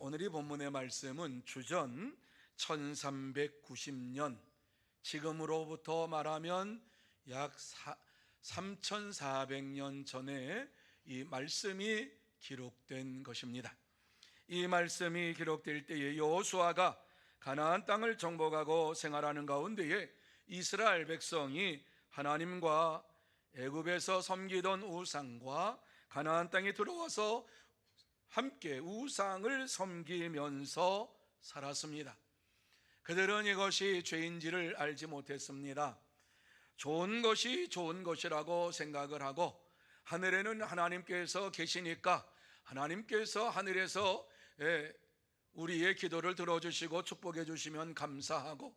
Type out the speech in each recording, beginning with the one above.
오늘 이 본문의 말씀은 주전 1390년, 지금으로부터 말하면 약 3400년 전에 이 말씀이 기록된 것입니다. 이 말씀이 기록될 때에 여호수아가 가나안 땅을 정복하고 생활하는 가운데에 이스라엘 백성이 하나님과 애굽에서 섬기던 우상과 가나안 땅에 들어와서 함께 우상을 섬기면서 살았습니다. 그들은 이것이 죄인지를 알지 못했습니다. 좋은 것이 좋은 것이라고 생각을 하고, 하늘에는 하나님께서 계시니까 하나님께서 하늘에서 우리의 기도를 들어주시고 축복해 주시면 감사하고,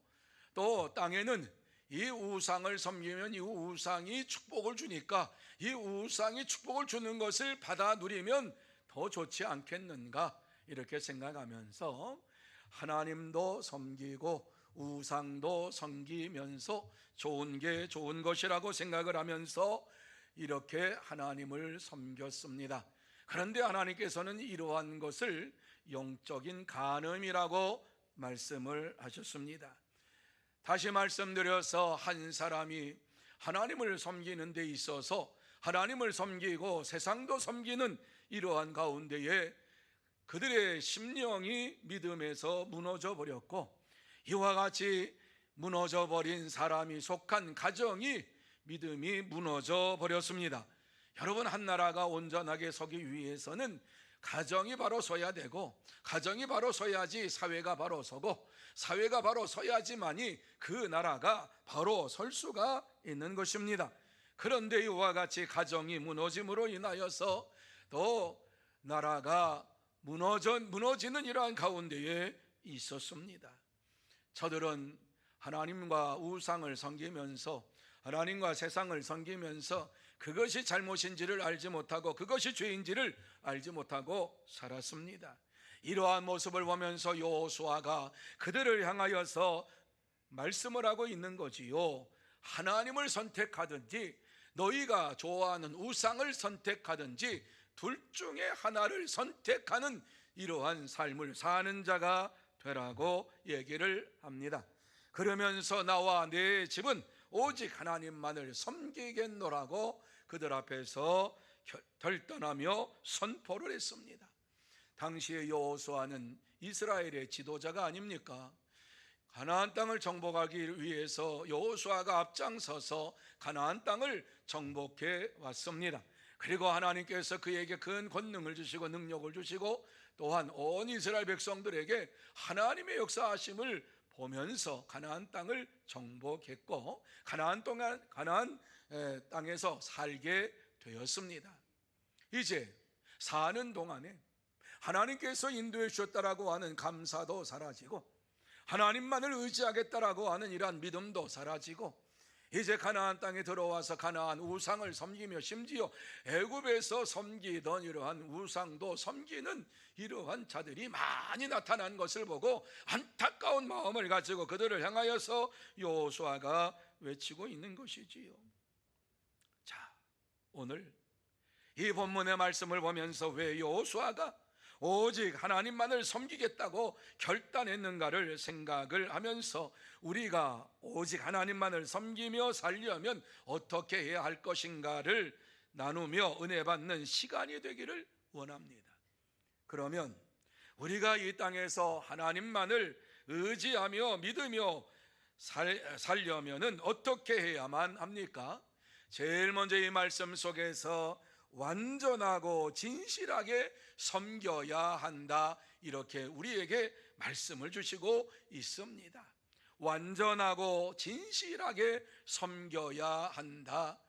또 땅에는 이 우상을 섬기면 이 우상이 축복을 주니까 이 우상이 축복을 주는 것을 받아 누리면 더 좋지 않겠는가, 이렇게 생각하면서 하나님도 섬기고 우상도 섬기면서 좋은 게 좋은 것이라고 생각을 하면서 이렇게 하나님을 섬겼습니다. 그런데 하나님께서는 이러한 것을 영적인 간음이라고 말씀을 하셨습니다. 다시 말씀드려서 한 사람이 하나님을 섬기는 데 있어서 하나님을 섬기고 세상도 섬기는 이러한 가운데에 그들의 심령이 믿음에서 무너져 버렸고, 이와 같이 무너져 버린 사람이 속한 가정이 믿음이 무너져 버렸습니다. 여러분, 한 나라가 온전하게 서기 위해서는 가정이 바로 서야 되고, 가정이 바로 서야지 사회가 바로 서고, 사회가 바로 서야지만이 그 나라가 바로 설 수가 있는 것입니다. 그런데 이와 같이 가정이 무너짐으로 인하여서 또 나라가 무너지는 이러한 가운데에 있었습니다. 저들은 하나님과 우상을 섬기면서, 하나님과 세상을 섬기면서 그것이 잘못인지를 알지 못하고 그것이 죄인지를 알지 못하고 살았습니다. 이러한 모습을 보면서 여호수아가 그들을 향하여서 말씀을 하고 있는 거지요. 하나님을 선택하든지 너희가 좋아하는 우상을 선택하든지 둘 중에 하나를 선택하는 이러한 삶을 사는 자가 되라고 얘기를 합니다. 그러면서 나와 내 집은 오직 하나님만을 섬기겠노라고 그들 앞에서 결단하며 선포를 했습니다. 당시에 여호수아는 이스라엘의 지도자가 아닙니까? 가나안 땅을 정복하기 위해서 여호수아가 앞장서서 가나안 땅을 정복해 왔습니다. 그리고 하나님께서 그에게 큰 권능을 주시고 능력을 주시고, 또한 온 이스라엘 백성들에게 하나님의 역사하심을 보면서 가나안 땅을 정복했고 가나안 땅에서 살게 되었습니다. 이제 사는 동안에 하나님께서 인도해 주셨다라고 하는 감사도 사라지고, 하나님만을 의지하겠다라고 하는 이러한 믿음도 사라지고, 이제 가나안 땅에 들어와서 가나안 우상을 섬기며 심지어 애굽에서 섬기던 이러한 우상도 섬기는 이러한 자들이 많이 나타난 것을 보고 안타까운 마음을 가지고 그들을 향하여서 여호수아가 외치고 있는 것이지요. 자, 오늘 이 본문의 말씀을 보면서 왜 여호수아가 오직 하나님만을 섬기겠다고 결단했는가를 생각을 하면서 우리가 오직 하나님만을 섬기며 살려면 어떻게 해야 할 것인가를 나누며 은혜 받는 시간이 되기를 원합니다. 그러면 우리가 이 땅에서 하나님만을 의지하며 믿으며 살려면은 어떻게 해야만 합니까? 제일 먼저 이 말씀 속에서 완전하고 진실하게 섬겨야 한다, 이렇게 우리에게 말씀을 주시고 있습니다. 완전하고 진실하게 섬겨야 한다.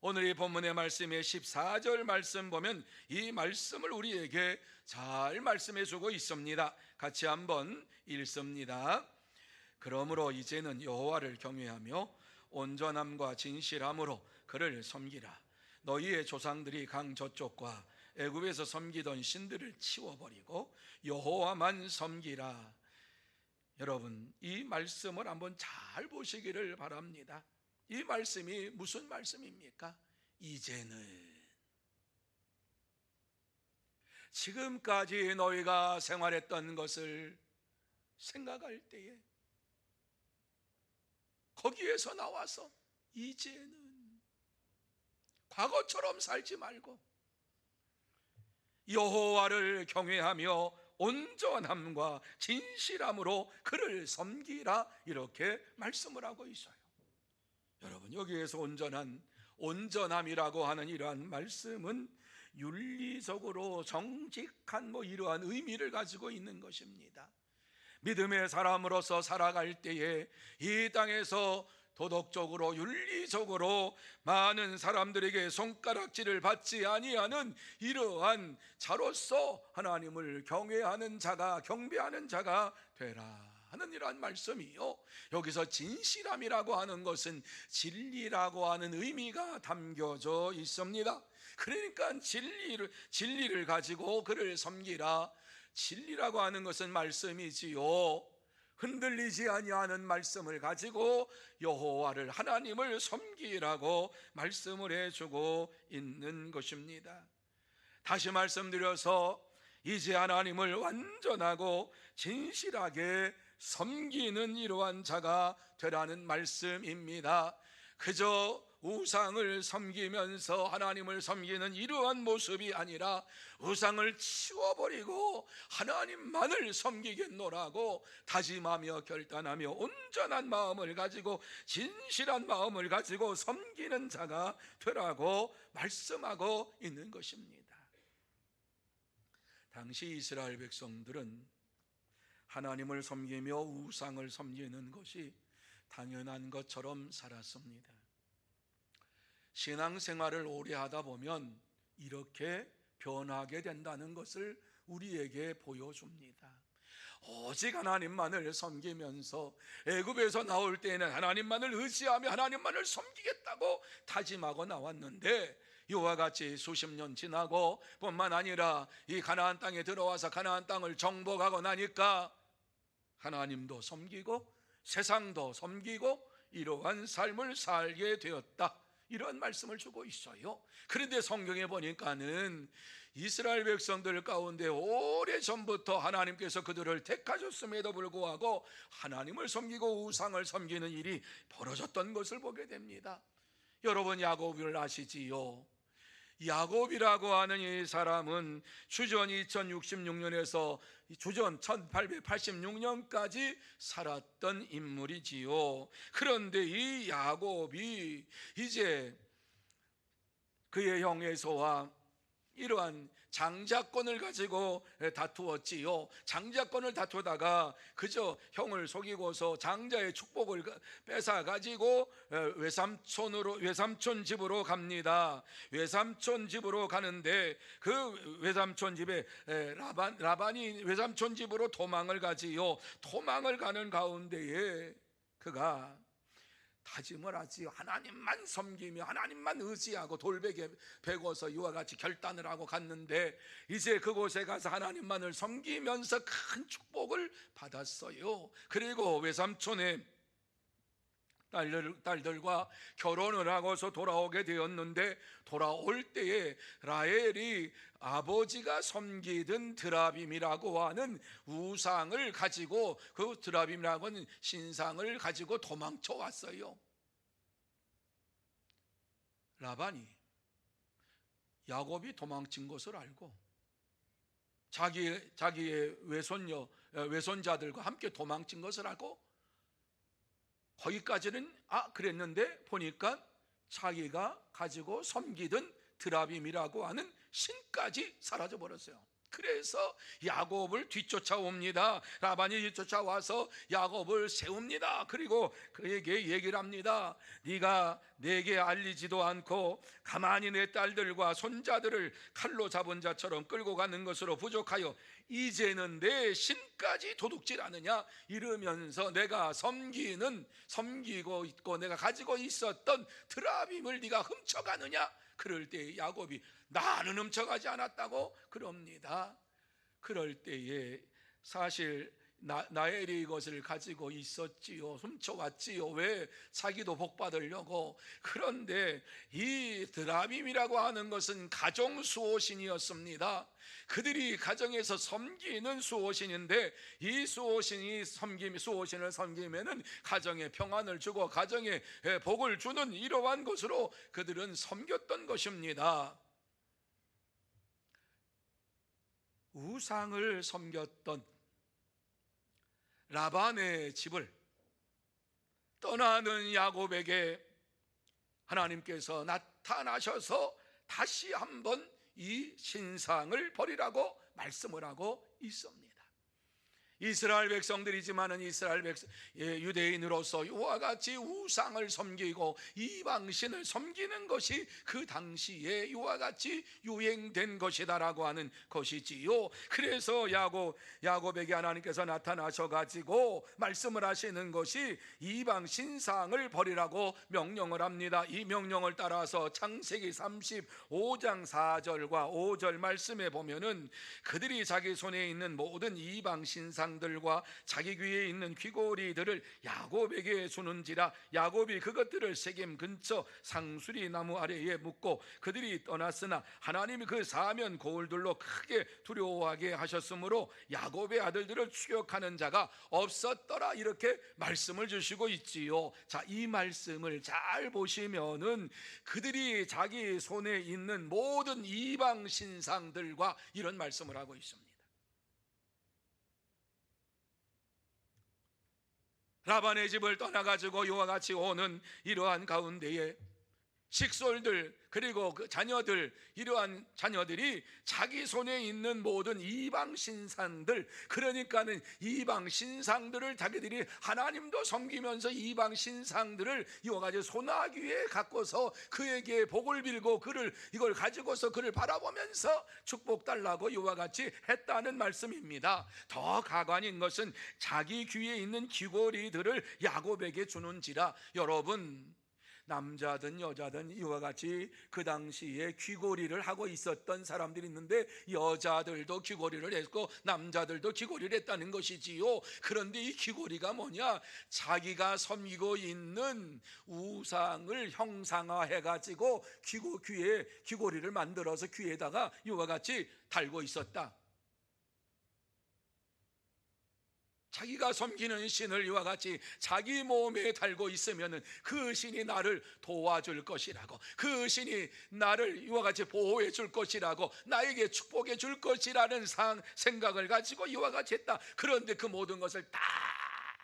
오늘 이 본문의 말씀의 14절 말씀 보면 이 말씀을 우리에게 잘 말씀해 주고 있습니다. 같이 한번 읽습니다. 그러므로 이제는 여호와를 경외하며 온전함과 진실함으로 그를 섬기라. 너희의 조상들이 강 저쪽과 애굽에서 섬기던 신들을 치워버리고 여호와만 섬기라. 여러분, 이 말씀을 한번 잘 보시기를 바랍니다. 이 말씀이 무슨 말씀입니까? 이제는 지금까지 너희가 생활했던 것을 생각할 때에 거기에서 나와서 이제는 과거처럼 살지 말고 여호와를 경외하며 온전함과 진실함으로 그를 섬기라, 이렇게 말씀을 하고 있어요. 여러분, 여기에서 온전함이라고 하는 이러한 말씀은 윤리적으로 정직한 이러한 의미를 가지고 있는 것입니다. 믿음의 사람으로서 살아갈 때에 이 땅에서 도덕적으로 윤리적으로 많은 사람들에게 손가락질을 받지 아니하는 이러한 자로서 하나님을 경외하는 자가, 경배하는 자가 되라 하는 이러한 말씀이요, 여기서 진실함이라고 하는 것은 진리라고 하는 의미가 담겨져 있습니다. 그러니까 진리를 가지고 그를 섬기라. 진리라고 하는 것은 말씀이지요. 흔들리지 아니하는 말씀을 가지고 여호와를, 하나님을 섬기라고 말씀을 해주고 있는 것입니다. 다시 말씀드려서 이제 하나님을 완전하고 진실하게 섬기는 이러한 자가 되라는 말씀입니다. 그저 우상을 섬기면서 하나님을 섬기는 이러한 모습이 아니라 우상을 치워버리고 하나님만을 섬기겠노라고 다짐하며 결단하며 온전한 마음을 가지고 진실한 마음을 가지고 섬기는 자가 되라고 말씀하고 있는 것입니다. 당시 이스라엘 백성들은 하나님을 섬기며 우상을 섬기는 것이 당연한 것처럼 살았습니다. 신앙생활을 오래 하다 보면 이렇게 변하게 된다는 것을 우리에게 보여줍니다. 오직 하나님만을 섬기면서 애굽에서 나올 때에는 하나님만을 의지하며 하나님만을 섬기겠다고 다짐하고 나왔는데, 이와 같이 수십 년 지나고 뿐만 아니라 이 가나안 땅에 들어와서 가나안 땅을 정복하고 나니까 하나님도 섬기고 세상도 섬기고 이러한 삶을 살게 되었다, 이런 말씀을 주고 있어요. 그런데 성경에 보니까는 이스라엘 백성들 가운데 오래전부터 하나님께서 그들을 택하셨음에도 불구하고 하나님을 섬기고 우상을 섬기는 일이 벌어졌던 것을 보게 됩니다. 여러분, 야곱을 아시지요? 야곱이라고 하는 이 사람은 주전 2066년에서 주전 1886년까지 살았던 인물이지요. 그런데 이 야곱이 이제 그의 형 에서와 이러한 장자권을 가지고 다투었지요. 장자권을 다투다가 그저 형을 속이고서 장자의 축복을 뺏어 가지고 외삼촌 집으로 갑니다. 외삼촌 집으로 가는데 그 외삼촌 집에 라반이 외삼촌 집으로 도망을 가지요. 도망을 가는 가운데에 그가 다짐을 하지요. 하나님만 섬기며 하나님만 의지하고 돌베개 베고서 이와 같이 결단을 하고 갔는데, 이제 그곳에 가서 하나님만을 섬기면서 큰 축복을 받았어요. 그리고 외삼촌의 딸들과 결혼을 하고서 돌아오게 되었는데, 돌아올 때에 라헬이 아버지가 섬기던 드라빔이라고 하는 우상을 가지고, 그 드라빔이라고 하는 신상을 가지고 도망쳐 왔어요. 라반이 야곱이 도망친 것을 알고 자기의 외손자들과 함께 도망친 것을 알고, 거기까지는 그랬는데 보니까 자기가 가지고 섬기던 드라빔이라고 하는 신까지 사라져 버렸어요. 그래서 야곱을 뒤쫓아옵니다. 라반이 뒤쫓아와서 야곱을 세웁니다. 그리고 그에게 얘기를 합니다. 네가 내게 알리지도 않고 가만히 내 딸들과 손자들을 칼로 잡은 자처럼 끌고 가는 것으로 부족하여 이제는 내 신까지 도둑질하느냐, 이러면서 내가 섬기고 있고 내가 가지고 있었던 드라빔을 네가 훔쳐가느냐. 그럴 때 야곱이 나는 훔쳐가지 않았다고 그럽니다. 그럴 때에 사실 나엘이 이것을 가지고 있었지요. 훔쳐왔지요. 왜? 자기도 복 받으려고. 그런데 이 드라빔이라고 하는 것은 가정 수호신이었습니다. 그들이 가정에서 섬기는 수호신인데, 이 수호신을 섬기면은 가정에 평안을 주고 가정에 복을 주는 이러한 것으로 그들은 섬겼던 것입니다. 우상을 섬겼던 라반의 집을 떠나는 야곱에게 하나님께서 나타나셔서 다시 한번 이 신상을 버리라고 말씀을 하고 있습니다. 이스라엘 백성들이지만은 유대인으로서 이와 같이 우상을 섬기고 이방신을 섬기는 것이 그 당시에 이와 같이 유행된 것이다라고 하는 것이지요. 그래서 야곱에게 하나님께서 나타나셔 가지고 말씀을 하시는 것이 이방 신상을 버리라고 명령을 합니다. 이 명령을 따라서 창세기 35장 4절과 5절 말씀에 보면은 그들이 자기 손에 있는 모든 이방 신상 들과 자기 귀에 있는 귀고리들을 야곱에게 주는지라. 야곱이 그것들을 세겜 근처 상수리 나무 아래에 묻고 그들이 떠났으나 하나님이 그 사면 고울들로 크게 두려워하게 하셨으므로 야곱의 아들들을 추격하는 자가 없었더라. 이렇게 말씀을 주시고 있지요. 자, 이 말씀을 잘 보시면은 그들이 자기 손에 있는 모든 이방 신상들과 이런 말씀을 하고 있습니다. 라반의 집을 떠나가지고 이와 같이 오는 이러한 가운데에 식솔들 그리고 그 자녀들, 이러한 자녀들이 자기 손에 있는 모든 이방 신상들, 그러니까는 이방 신상들을 자기들이 하나님도 섬기면서 이방 신상들을 이와 같이 소나귀에 갖고서 그에게 복을 빌고 이걸 가지고서 그를 바라보면서 축복 달라고 이와 같이 했다는 말씀입니다. 더 가관인 것은 자기 귀에 있는 귀고리들을 야곱에게 주는지라. 여러분, 남자든 여자든 이와 같이 그 당시에 귀고리를 하고 있었던 사람들이 있는데, 여자들도 귀고리를 했고 남자들도 귀고리를 했다는 것이지요. 그런데 이 귀고리가 뭐냐? 자기가 섬기고 있는 우상을 형상화해 가지고 귀에 귀고리를 만들어서 귀에다가 이와 같이 달고 있었다. 자기가 섬기는 신을 이와 같이 자기 몸에 달고 있으면 그 신이 나를 도와줄 것이라고, 그 신이 나를 이와 같이 보호해 줄 것이라고, 나에게 축복해 줄 것이라는 생각을 가지고 이와 같이 했다. 그런데 그 모든 것을 다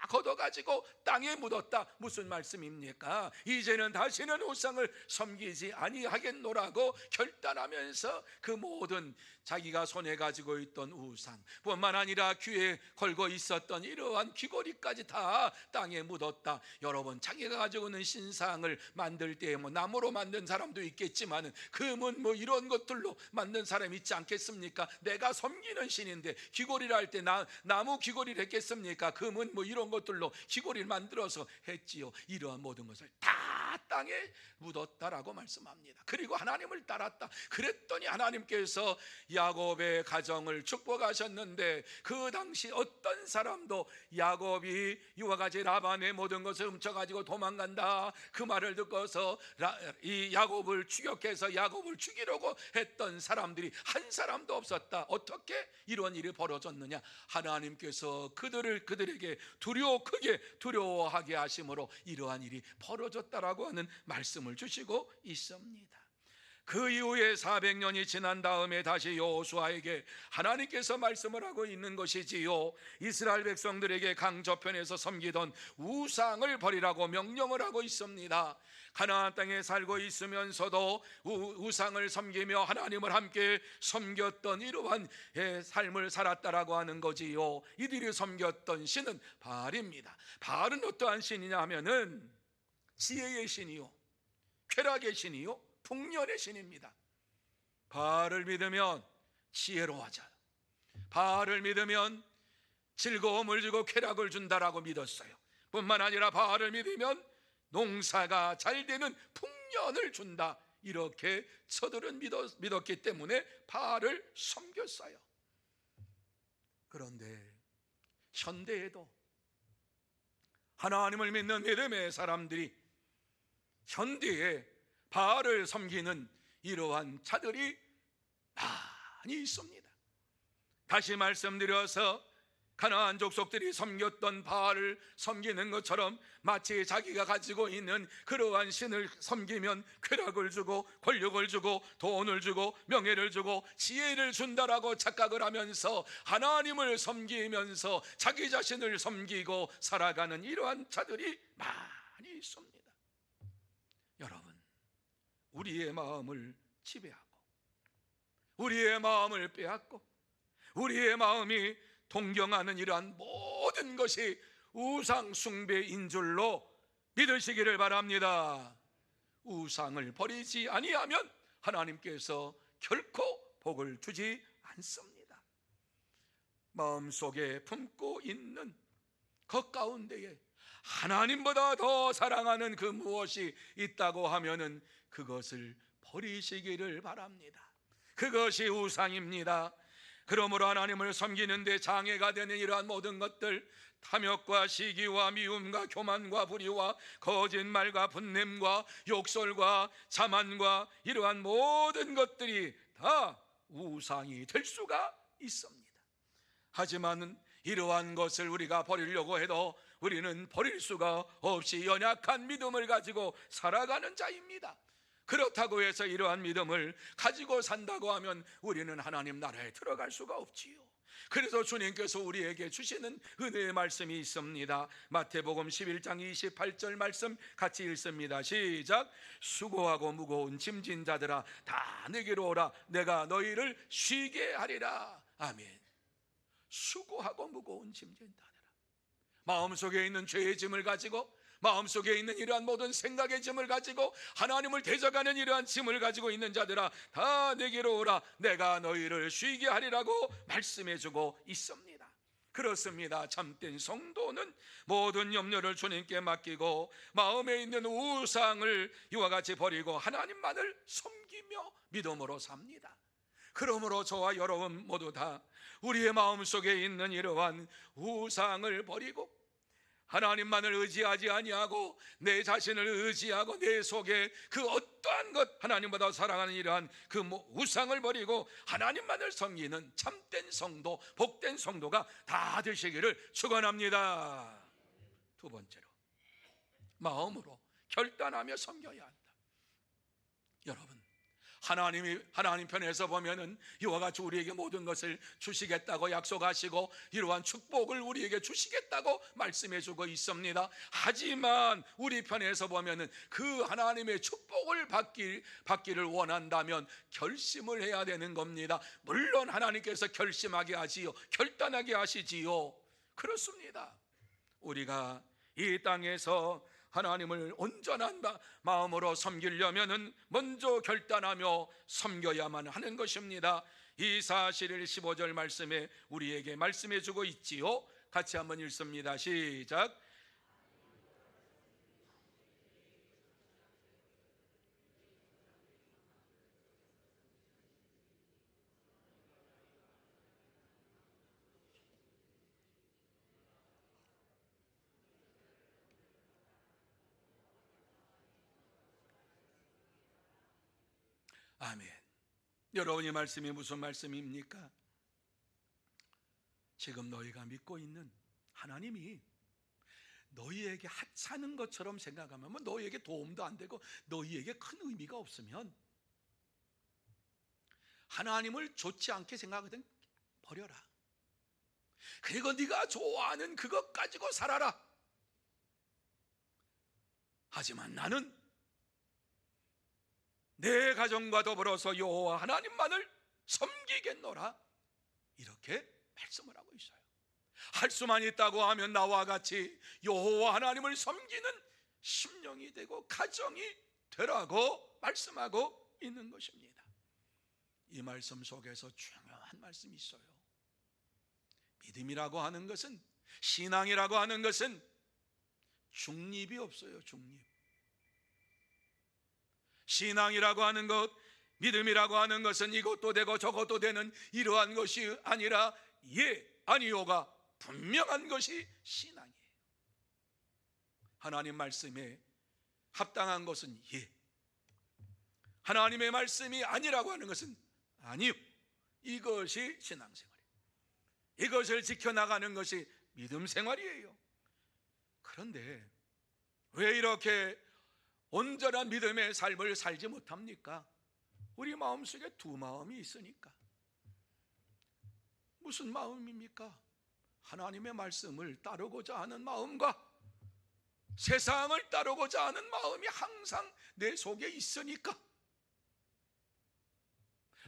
걷어가지고 땅에 묻었다. 무슨 말씀입니까? 이제는 다시는 우상을 섬기지 아니하겠노라고 결단하면서 그 모든 자기가 손에 가지고 있던 우상 뿐만 아니라 귀에 걸고 있었던 이러한 귀고리까지 다 땅에 묻었다. 여러분, 자기가 가지고 있는 신상을 만들 때에 나무로 만든 사람도 있겠지만 금은 이런 것들로 만든 사람이 있지 않겠습니까? 내가 섬기는 신인데 귀고리를 할 때 나무 귀고리를 했겠습니까? 금은 이런 것들로 귀고리를 만들어서 했지요. 이러한 모든 것을 다 땅에 묻었다라고 말씀합니다. 그리고 하나님을 따랐다. 그랬더니 하나님께서 야곱의 가정을 축복하셨는데, 그 당시 어떤 사람도 야곱이 이와 같이 라반의 모든 것을 훔쳐가지고 도망간다 그 말을 듣고서 이 야곱을 추격해서 야곱을 죽이려고 했던 사람들이 한 사람도 없었다. 어떻게 이런 일이 벌어졌느냐? 하나님께서 그들에게 크게 두려워하게 하심으로 이러한 일이 벌어졌다라고 하는 말씀을 주시고 있습니다. 그 이후에 400년이 지난 다음에 다시 여호수아에게 하나님께서 말씀을 하고 있는 것이지요. 이스라엘 백성들에게 강저편에서 섬기던 우상을 버리라고 명령을 하고 있습니다. 가나안 땅에 살고 있으면서도 우상을 섬기며 하나님을 함께 섬겼던 이러한 삶을 살았다라고 하는 거지요. 이들이 섬겼던 신은 바알입니다. 바알은 어떠한 신이냐 하면은 지혜의 신이요, 쾌락의 신이요, 풍년의 신입니다. 바알을 믿으면 지혜로워져요. 바알을 믿으면 즐거움을 주고 쾌락을 준다라고 믿었어요. 뿐만 아니라 바알을 믿으면 농사가 잘 되는 풍년을 준다, 이렇게 저들은 믿었기 때문에 바알을 섬겼어요. 그런데 현대에도 하나님을 믿는 믿음의 사람들이 현대에 바알을 섬기는 이러한 자들이 많이 있습니다. 다시 말씀드려서 가나안 족속들이 섬겼던 바알을 섬기는 것처럼 마치 자기가 가지고 있는 그러한 신을 섬기면 쾌락을 주고 권력을 주고 돈을 주고 명예를 주고 지혜를 준다라고 착각을 하면서 하나님을 섬기면서 자기 자신을 섬기고 살아가는 이러한 자들이 많이 있습니다. 여러분, 우리의 마음을 지배하고 우리의 마음을 빼앗고 우리의 마음이 동경하는 이러한 모든 것이 우상 숭배인 줄로 믿으시기를 바랍니다. 우상을 버리지 아니하면 하나님께서 결코 복을 주지 않습니다. 마음속에 품고 있는 것 가운데에 하나님보다 더 사랑하는 그 무엇이 있다고 하면은 그것을 버리시기를 바랍니다. 그것이 우상입니다. 그러므로 하나님을 섬기는 데 장애가 되는 이러한 모든 것들, 탐욕과 시기와 미움과 교만과 불의와 거짓말과 분냄과 욕설과 자만과 이러한 모든 것들이 다 우상이 될 수가 있습니다. 하지만 이러한 것을 우리가 버리려고 해도 우리는 버릴 수가 없이 연약한 믿음을 가지고 살아가는 자입니다. 그렇다고 해서 이러한 믿음을 가지고 산다고 하면 우리는 하나님 나라에 들어갈 수가 없지요. 그래서 주님께서 우리에게 주시는 은혜의 말씀이 있습니다. 마태복음 11장 28절 말씀 같이 읽습니다. 시작. 수고하고 무거운 짐진 자들아 다 내게로 오라. 내가 너희를 쉬게 하리라. 아멘. 수고하고 무거운 짐진 자들아, 마음속에 있는 죄의 짐을 가지고 마음속에 있는 이러한 모든 생각의 짐을 가지고 하나님을 대적하는 이러한 짐을 가지고 있는 자들아 다 내게로 오라. 내가 너희를 쉬게 하리라고 말씀해주고 있습니다. 그렇습니다. 참된 성도는 모든 염려를 주님께 맡기고 마음에 있는 우상을 이와 같이 버리고 하나님만을 섬기며 믿음으로 삽니다. 그러므로 저와 여러분 모두 다 우리의 마음속에 있는 이러한 우상을 버리고 하나님만을 의지하지 아니하고 내 자신을 의지하고 내 속에 그 어떠한 것 하나님보다 사랑하는 이러한 그 우상을 버리고 하나님만을 섬기는 참된 성도, 복된 성도가 다 되시기를 축원합니다. 두 번째로, 마음으로 결단하며 섬겨야 한다. 여러분, 하나님 편에서 보면은 이와 같이 우리에게 모든 것을 주시겠다고 약속하시고 이러한 축복을 우리에게 주시겠다고 말씀해 주고 있습니다. 하지만 우리 편에서 보면은 그 하나님의 축복을 받기를 원한다면 결심을 해야 되는 겁니다. 물론 하나님께서 결심하게 하지요, 결단하게 하시지요. 그렇습니다. 우리가 이 땅에서 하나님을 온전한 마음으로 섬기려면은 먼저 결단하며 섬겨야만 하는 것입니다. 이 사실을 15절 말씀에 우리에게 말씀해 주고 있지요. 같이 한번 읽습니다. 시작. 아멘. 여러분, 이 말씀이 무슨 말씀입니까? 지금 너희가 믿고 있는 하나님이 너희에게 하찮은 것처럼 생각하면 너희에게 도움도 안 되고 너희에게 큰 의미가 없으면 하나님을 좋지 않게 생각하든 버려라. 그리고 네가 좋아하는 그것 가지고 살아라. 하지만 나는 내 가정과 더불어서 여호와 하나님만을 섬기겠노라. 이렇게 말씀을 하고 있어요. 할 수만 있다고 하면 나와 같이 여호와 하나님을 섬기는 심령이 되고 가정이 되라고 말씀하고 있는 것입니다. 이 말씀 속에서 중요한 말씀이 있어요. 믿음이라고 하는 것은, 신앙이라고 하는 것은 중립이 없어요. 중립. 신앙이라고 하는 것, 믿음이라고 하는 것은 이것도 되고 저것도 되는 이러한 것이 아니라 예, 아니요가 분명한 것이 신앙이에요. 하나님 말씀에 합당한 것은 예, 하나님의 말씀이 아니라고 하는 것은 아니요. 이것이 신앙생활이에요. 이것을 지켜나가는 것이 믿음 생활이에요. 그런데 왜 이렇게 온전한 믿음의 삶을 살지 못합니까? 우리 마음속에 두 마음이 있으니까. 무슨 마음입니까? 하나님의 말씀을 따르고자 하는 마음과 세상을 따르고자 하는 마음이 항상 내 속에 있으니까.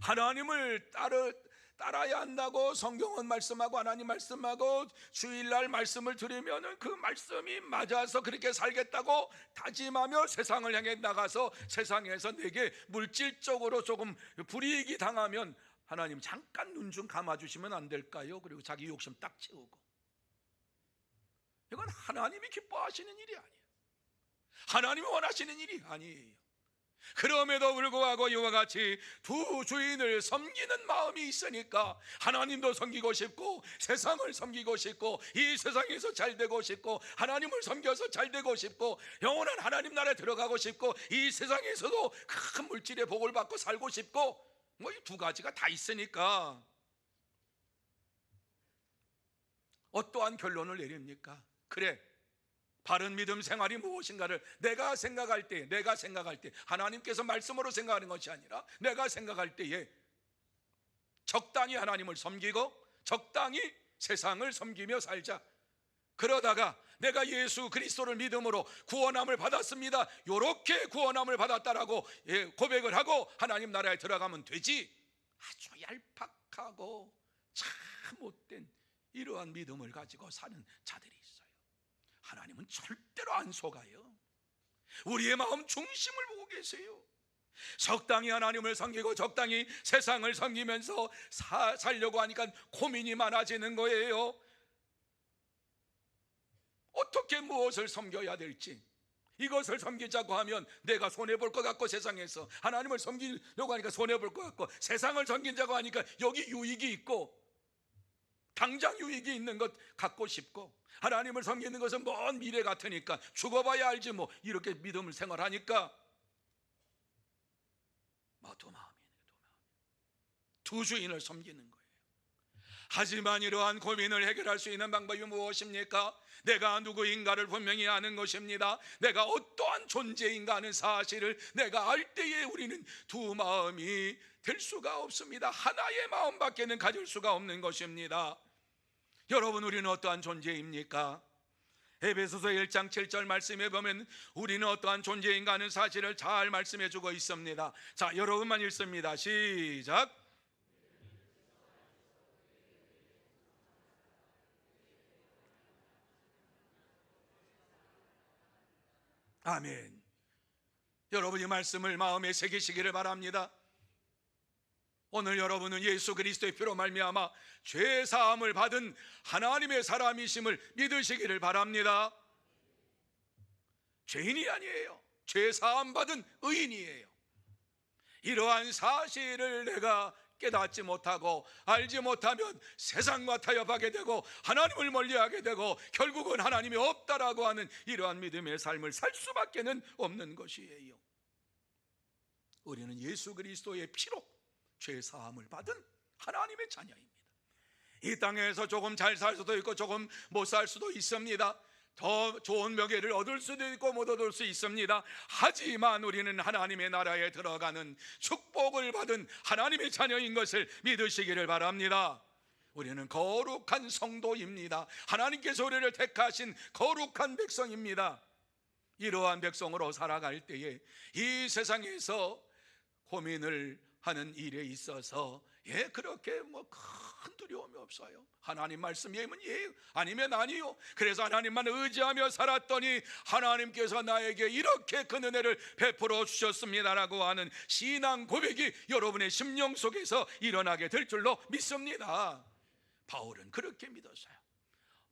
하나님을 따라야 한다고 성경은 말씀하고 하나님 말씀하고 주일날 말씀을 들으면 그 말씀이 맞아서 그렇게 살겠다고 다짐하며 세상을 향해 나가서 세상에서 내게 물질적으로 조금 불이익이 당하면 하나님 잠깐 눈 좀 감아주시면 안 될까요? 그리고 자기 욕심 딱 채우고. 이건 하나님이 기뻐하시는 일이 아니에요. 하나님이 원하시는 일이 아니에요. 그럼에도 불구하고 이와 같이 두 주인을 섬기는 마음이 있으니까 하나님도 섬기고 싶고 세상을 섬기고 싶고 이 세상에서 잘 되고 싶고 하나님을 섬겨서 잘 되고 싶고 영원한 하나님 나라에 들어가고 싶고 이 세상에서도 큰 물질의 복을 받고 살고 싶고 뭐 이 두 가지가 다 있으니까 어떠한 결론을 내립니까? 그래, 바른 믿음 생활이 무엇인가를 내가 생각할 때 하나님께서 말씀으로 생각하는 것이 아니라 내가 생각할 때에 적당히 하나님을 섬기고 적당히 세상을 섬기며 살자. 그러다가 내가 예수 그리스도를 믿음으로 구원함을 받았습니다, 이렇게 구원함을 받았다라고 고백을 하고 하나님 나라에 들어가면 되지. 아주 얄팍하고 참 못된 이러한 믿음을 가지고 사는 자들이 있어요. 하나님은 절대로 안 속아요. 우리의 마음 중심을 보고 계세요. 적당히 하나님을 섬기고 적당히 세상을 섬기면서 살려고 하니까 고민이 많아지는 거예요. 어떻게 무엇을 섬겨야 될지. 이것을 섬기자고 하면 내가 손해볼 것 같고 세상에서 하나님을 섬기려고 하니까 손해볼 것 같고 세상을 섬기자고 하니까 여기 유익이 있고 당장 유익이 있는 것 갖고 싶고 하나님을 섬기는 것은 먼 미래 같으니까 죽어봐야 알지 뭐 이렇게 믿음을 생활하니까 두 마음이네. 두 주인을 섬기는 거예요. 하지만 이러한 고민을 해결할 수 있는 방법이 무엇입니까? 내가 누구인가를 분명히 아는 것입니다. 내가 어떠한 존재인가 하는 사실을 내가 알 때에 우리는 두 마음이 될 수가 없습니다. 하나의 마음밖에는 가질 수가 없는 것입니다. 여러분, 우리는 어떠한 존재입니까? 에베소서 1장 7절 말씀에 보면 우리는 어떠한 존재인가 하는 사실을 잘 말씀해 주고 있습니다. 자, 여러분만 읽습니다. 시작. 아멘. 여러분이 말씀을 마음에 새기시기를 바랍니다. 오늘 여러분은 예수 그리스도의 피로 말미암아 죄 사함을 받은 하나님의 사람이심을 믿으시기를 바랍니다. 죄인이 아니에요. 죄 사함 받은 의인이에요. 이러한 사실을 내가 깨닫지 못하고 알지 못하면 세상과 타협하게 되고 하나님을 멀리하게 되고 결국은 하나님이 없다라고 하는 이러한 믿음의 삶을 살 수밖에 없는 것이에요. 우리는 예수 그리스도의 피로 죄 사함을 받은 하나님의 자녀입니다. 이 땅에서 조금 잘 살 수도 있고 조금 못 살 수도 있습니다. 더 좋은 명예를 얻을 수도 있고 못 얻을 수 있습니다. 하지만 우리는 하나님의 나라에 들어가는 축복을 받은 하나님의 자녀인 것을 믿으시기를 바랍니다. 우리는 거룩한 성도입니다. 하나님께서 우리를 택하신 거룩한 백성입니다. 이러한 백성으로 살아갈 때에 이 세상에서 고민을 하는 일에 있어서 그렇게 큰 두려움이 없어요. 하나님 말씀이면 아니면 아니요. 그래서 하나님만 의지하며 살았더니 하나님께서 나에게 이렇게 큰 은혜를 베풀어 주셨습니다라고 하는 신앙 고백이 여러분의 심령 속에서 일어나게 될 줄로 믿습니다. 바울은 그렇게 믿었어요.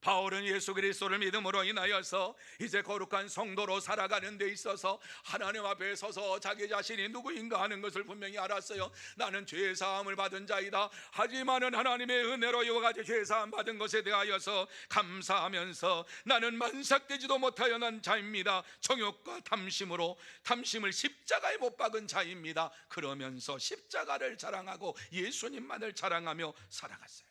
바울은 예수 그리스도를 믿음으로 인하여서 이제 거룩한 성도로 살아가는 데 있어서 하나님 앞에 서서 자기 자신이 누구인가 하는 것을 분명히 알았어요. 나는 죄사함을 받은 자이다. 하지만은 하나님의 은혜로 이와 같이 죄사함 받은 것에 대하여서 감사하면서 나는 만삭되지도 못하여 난 자입니다. 정욕과 탐심을 십자가에 못 박은 자입니다. 그러면서 십자가를 자랑하고 예수님만을 자랑하며 살아갔어요.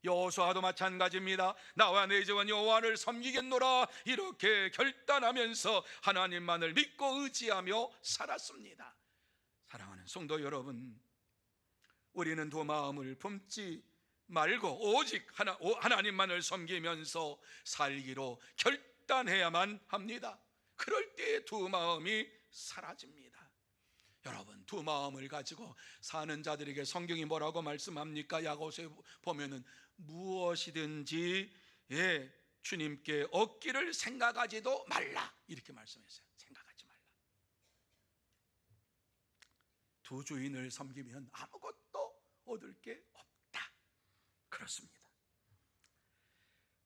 여호수아도 마찬가지입니다. 나와 내 집은 여호와를 섬기겠노라 이렇게 결단하면서 하나님만을 믿고 의지하며 살았습니다. 사랑하는 성도 여러분, 우리는 두 마음을 품지 말고 오직 하나님만을 섬기면서 살기로 결단해야만 합니다. 그럴 때 두 마음이 사라집니다. 여러분, 두 마음을 가지고 사는 자들에게 성경이 뭐라고 말씀합니까? 야고보서에 보면은 무엇이든지 주님께 얻기를 생각하지도 말라 이렇게 말씀했어요. 생각하지 말라. 두 주인을 섬기면 아무것도 얻을 게 없다. 그렇습니다.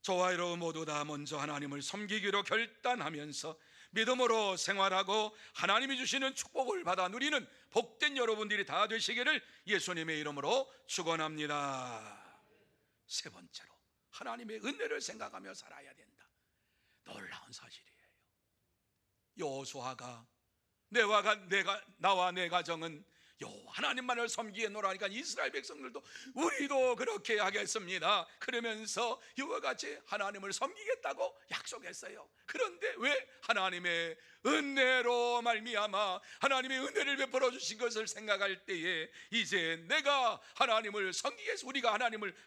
저와 여러분 모두 다 먼저 하나님을 섬기기로 결단하면서 믿음으로 생활하고 하나님이 주시는 축복을 받아 누리는 복된 여러분들이 다 되시기를 예수님의 이름으로 축원합니다. 세 번째로, 하나님의 은혜를 생각하며 살아야 된다. 놀라운 사실이에요. 여호수아가 나와 내 가정은 하나님만을 섬기겠노라 하니까 이스라엘 백성들도 우리도 그렇게 하겠습니다 그러면서 이와 같이 하나님을 섬기겠다고 약속했어요. 그런데 왜 하나님의 은혜로 말미암아 하나님의 은혜를 베풀어 주신 것을 생각할 때에 이제 우리가 하나님을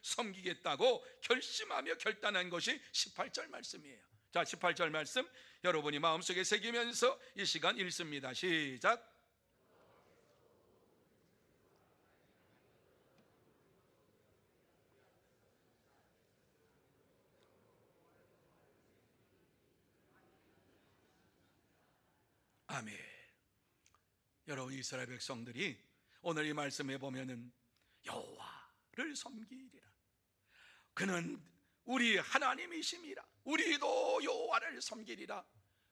섬기겠다고 결심하며 결단한 것이 18절 말씀이에요. 자, 18절 말씀 여러분이 마음속에 새기면서 이 시간 읽습니다. 시작. 아멘. 여러분, 이스라엘 백성들이 오늘 이 말씀에 보면은 여호와를 섬기리라. 그는 우리 하나님이심이라. 우리도 여호와를 섬기리라.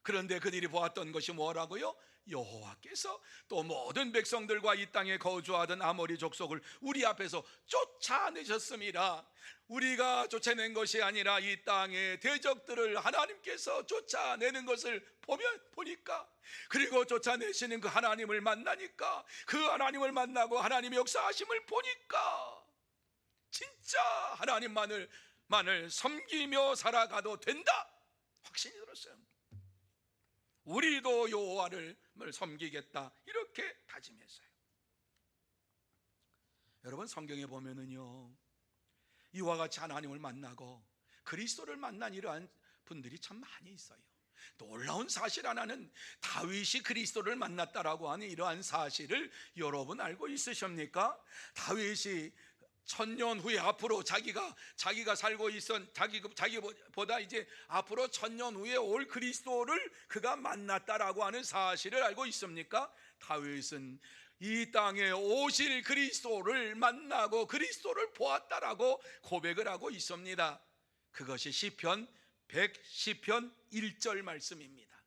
그런데 그들이 보았던 것이 뭐라고요? 여호와께서 또 모든 백성들과 이 땅에 거주하던 아모리 족속을 우리 앞에서 쫓아내셨습니다. 우리가 쫓아낸 것이 아니라 이 땅의 대적들을 하나님께서 쫓아내는 것을 보니까, 그리고 쫓아내시는 그 하나님을 만나니까, 그 하나님을 만나고 하나님의 역사하심을 보니까 진짜 하나님만을 섬기며 살아가도 된다 확신이 들었어요. 우리도 여호와를 섬기겠다 이렇게 다짐했어요. 여러분, 성경에 보면은요, 이와 같이 하나님을 만나고 그리스도를 만난 이러한 분들이 참 많이 있어요. 놀라운 사실 하나는 다윗이 그리스도를 만났다라고 하는 이러한 사실을 여러분 알고 있으십니까? 다윗이 천년 후에 앞으로 자기가 살고 있던 자기보다 이제 앞으로 천년 후에 올 그리스도를 그가 만났다라고 하는 사실을 알고 있습니까? 다윗은 이 땅에 오실 그리스도를 만나고 그리스도를 보았다라고 고백을 하고 있습니다. 그것이 시편 110편 1절 말씀입니다.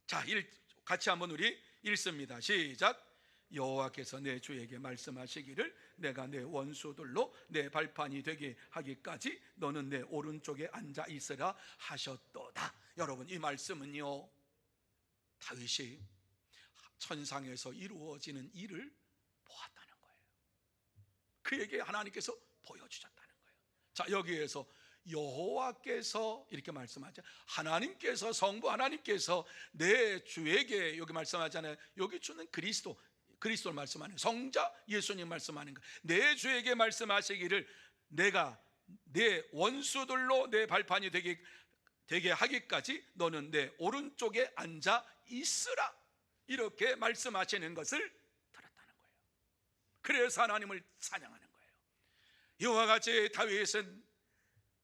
자, 같이 한번 우리 읽습니다. 시작. 여호와께서 내 주에게 말씀하시기를 내가 내 원수들로 내 발판이 되게 하기까지 너는 내 오른쪽에 앉아 있으라 하셨도다. 여러분, 이 말씀은요, 다윗이 천상에서 이루어지는 일을 보았다는 거예요. 그에게 하나님께서 보여주셨다는 거예요. 자, 여기에서 여호와께서 이렇게 말씀하죠. 하나님께서, 성부 하나님께서 내 주에게, 여기 말씀하잖아요. 여기 주는 그리스도를 말씀하는, 성자 예수님 말씀하는 거. 내 주에게 말씀하시기를 내가 내 원수들로 내 발판이 되게 하기까지 너는 내 오른쪽에 앉아 있으라, 이렇게 말씀하시는 것을 들었다는 거예요. 그래서 하나님을 찬양하는 거예요. 이와 같이 다윗은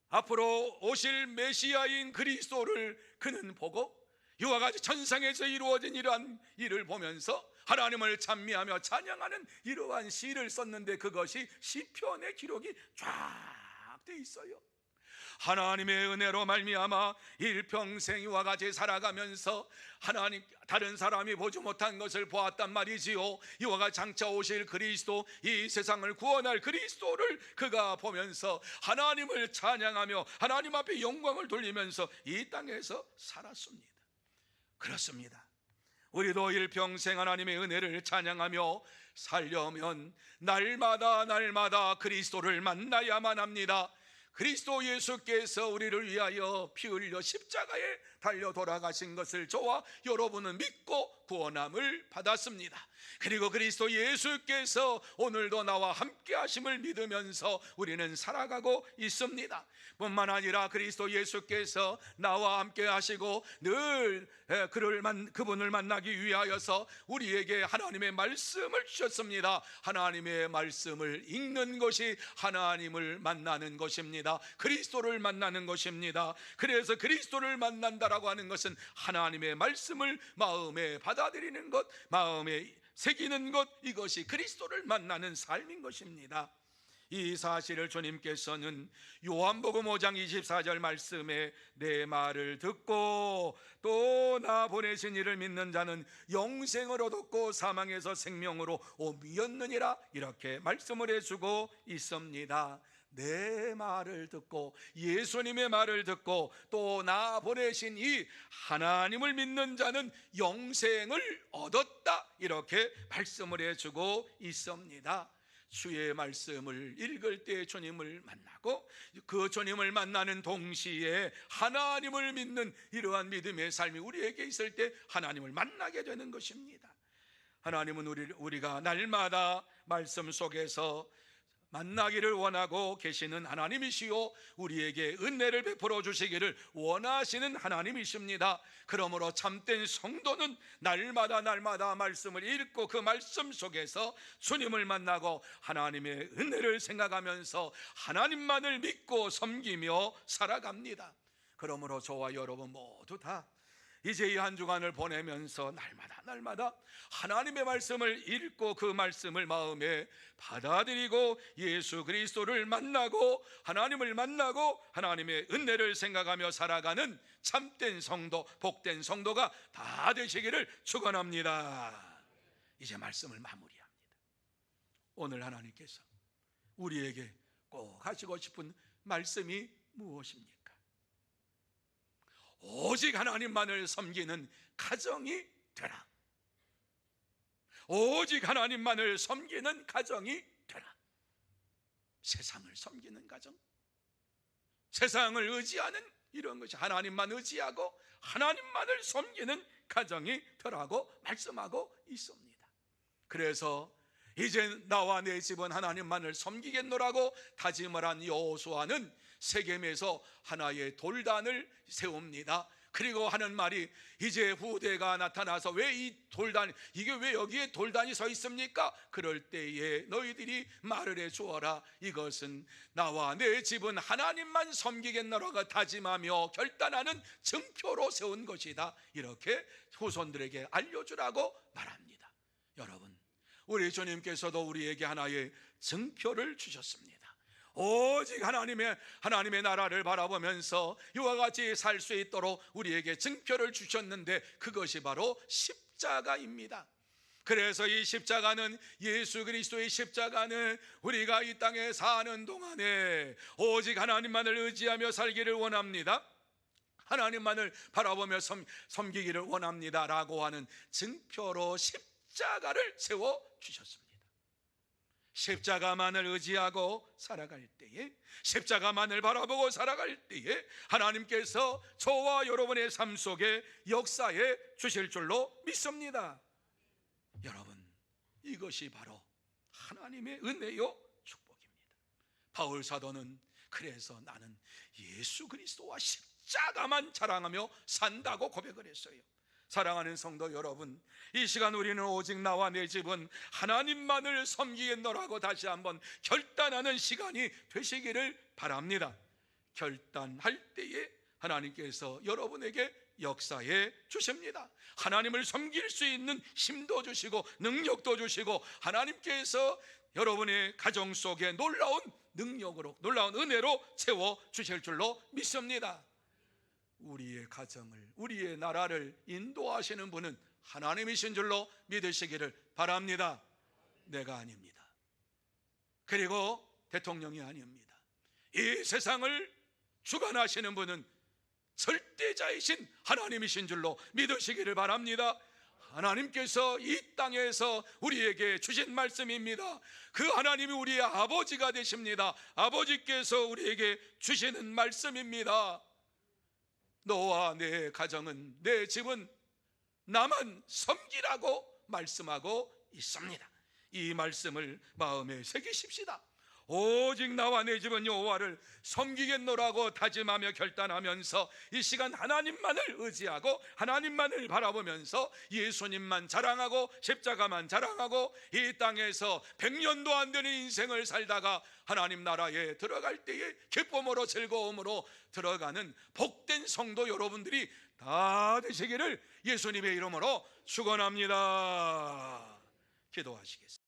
앞으로 오실 메시아인 그리스도를 그는 보고 이와 같이 천상에서 이루어진 이러한 일을 보면서 하나님을 찬미하며 찬양하는 이러한 시를 썼는데 그것이 시편의 기록이 쫙 돼 있어요. 하나님의 은혜로 말미암아 일평생 이와 같이 살아가면서 하나님 다른 사람이 보지 못한 것을 보았단 말이지요. 이와 같이 장차 오실 그리스도, 이 세상을 구원할 그리스도를 그가 보면서 하나님을 찬양하며 하나님 앞에 영광을 돌리면서 이 땅에서 살았습니다. 그렇습니다. 우리도 일평생 하나님의 은혜를 찬양하며 살려면 날마다 그리스도를 만나야만 합니다. 그리스도 예수께서 우리를 위하여 피 흘려 십자가에 달려 돌아가신 것을 저와 여러분은 믿고 구원함을 받았습니다. 그리고 그리스도 예수께서 오늘도 나와 함께 하심을 믿으면서 우리는 살아가고 있습니다. 뿐만 아니라 그리스도 예수께서 나와 함께 하시고 늘 그분을 만나기 위하여서 우리에게 하나님의 말씀을 주셨습니다. 하나님의 말씀을 읽는 것이 하나님을 만나는 것입니다. 그리스도를 만나는 것입니다. 그래서 그리스도를 만난다라고 하는 것은 하나님의 말씀을 마음에 받아들이는 것, 마음에 새기는 것, 이것이 그리스도를 만나는 삶인 것입니다. 이 사실을 주님께서는 요한복음 5장 24절 말씀에 내 말을 듣고 또 나 보내신 이를 믿는 자는 영생을 얻었고 사망에서 생명으로 옮겼느니라, 이렇게 말씀을 해주고 있습니다. 내 말을 듣고 예수님의 말을 듣고 또 나 보내신 이 하나님을 믿는 자는 영생을 얻었다, 이렇게 말씀을 해주고 있습니다. 주의 말씀을 읽을 때 주님을 만나고 그 주님을 만나는 동시에 하나님을 믿는 이러한 믿음의 삶이 우리에게 있을 때 하나님을 만나게 되는 것입니다. 하나님은 우리가 날마다 말씀 속에서 만나기를 원하고 계시는 하나님이시요 우리에게 은혜를 베풀어 주시기를 원하시는 하나님이십니다. 그러므로 참된 성도는 날마다 말씀을 읽고 그 말씀 속에서 주님을 만나고 하나님의 은혜를 생각하면서 하나님만을 믿고 섬기며 살아갑니다. 그러므로 저와 여러분 모두 다 이제 이 한 주간을 보내면서 날마다 하나님의 말씀을 읽고 그 말씀을 마음에 받아들이고 예수 그리스도를 만나고 하나님을 만나고 하나님의 은혜를 생각하며 살아가는 참된 성도, 복된 성도가 다 되시기를 축원합니다. 이제 말씀을 마무리합니다. 오늘 하나님께서 우리에게 꼭 하시고 싶은 말씀이 무엇입니까? 오직 하나님만을 섬기는 가정이 되라. 오직 하나님만을 섬기는 가정이 되라. 세상을 섬기는 가정, 세상을 의지하는 이런 것이 하나님만 의지하고 하나님만을 섬기는 가정이 되라고 말씀하고 있습니다. 그래서 이제 나와 내 집은 하나님만을 섬기겠노라고 다짐을 한 여호수아는 세겜에서 하나의 돌단을 세웁니다. 그리고 하는 말이, 이제 후대가 나타나서 왜 이 돌단, 이게 왜 여기에 돌단이 서 있습니까? 그럴 때에 너희들이 말을 해 주어라. 이것은 나와 내 집은 하나님만 섬기겠노라고 다짐하며 결단하는 증표로 세운 것이다. 이렇게 후손들에게 알려주라고 말합니다. 여러분, 우리 주님께서도 우리에게 하나의 증표를 주셨습니다. 오직 하나님의 나라를 바라보면서 이와 같이 살 수 있도록 우리에게 증표를 주셨는데 그것이 바로 십자가입니다. 그래서 이 십자가는, 예수 그리스도의 십자가는 우리가 이 땅에 사는 동안에 오직 하나님만을 의지하며 살기를 원합니다. 하나님만을 바라보며 섬기기를 원합니다 라고 하는 증표로 십자가를 세워주셨습니다. 십자가만을 의지하고 살아갈 때에, 십자가만을 바라보고 살아갈 때에 하나님께서 저와 여러분의 삶 속에 역사해 주실 줄로 믿습니다. 여러분, 이것이 바로 하나님의 은혜요 축복입니다. 바울 사도는 그래서 나는 예수 그리스도와 십자가만 자랑하며 산다고 고백을 했어요. 사랑하는 성도 여러분, 이 시간 우리는 오직 나와 내 집은 하나님만을 섬기겠노라고 다시 한번 결단하는 시간이 되시기를 바랍니다. 결단할 때에 하나님께서 여러분에게 역사해 주십니다. 하나님을 섬길 수 있는 힘도 주시고 능력도 주시고 하나님께서 여러분의 가정 속에 놀라운 능력으로 놀라운 은혜로 채워 주실 줄로 믿습니다. 우리의 가정을, 우리의 나라를 인도하시는 분은 하나님이신 줄로 믿으시기를 바랍니다. 내가 아닙니다. 그리고 대통령이 아닙니다. 이 세상을 주관하시는 분은 절대자이신 하나님이신 줄로 믿으시기를 바랍니다. 하나님께서 이 땅에서 우리에게 주신 말씀입니다. 그 하나님이 우리의 아버지가 되십니다. 아버지께서 우리에게 주시는 말씀입니다. 너와 내 가정은, 내 집은 나만 섬기라고 말씀하고 있습니다. 이 말씀을 마음에 새기십시다. 오직 나와 내 집은 여호와를 섬기겠노라고 다짐하며 결단하면서 이 시간 하나님만을 의지하고 하나님만을 바라보면서 예수님만 자랑하고 십자가만 자랑하고 이 땅에서 100년도 안 되는 인생을 살다가 하나님 나라에 들어갈 때에 기쁨으로 즐거움으로 들어가는 복된 성도 여러분들이 다 되시기를 예수님의 이름으로 축원합니다. 기도하시겠습니다.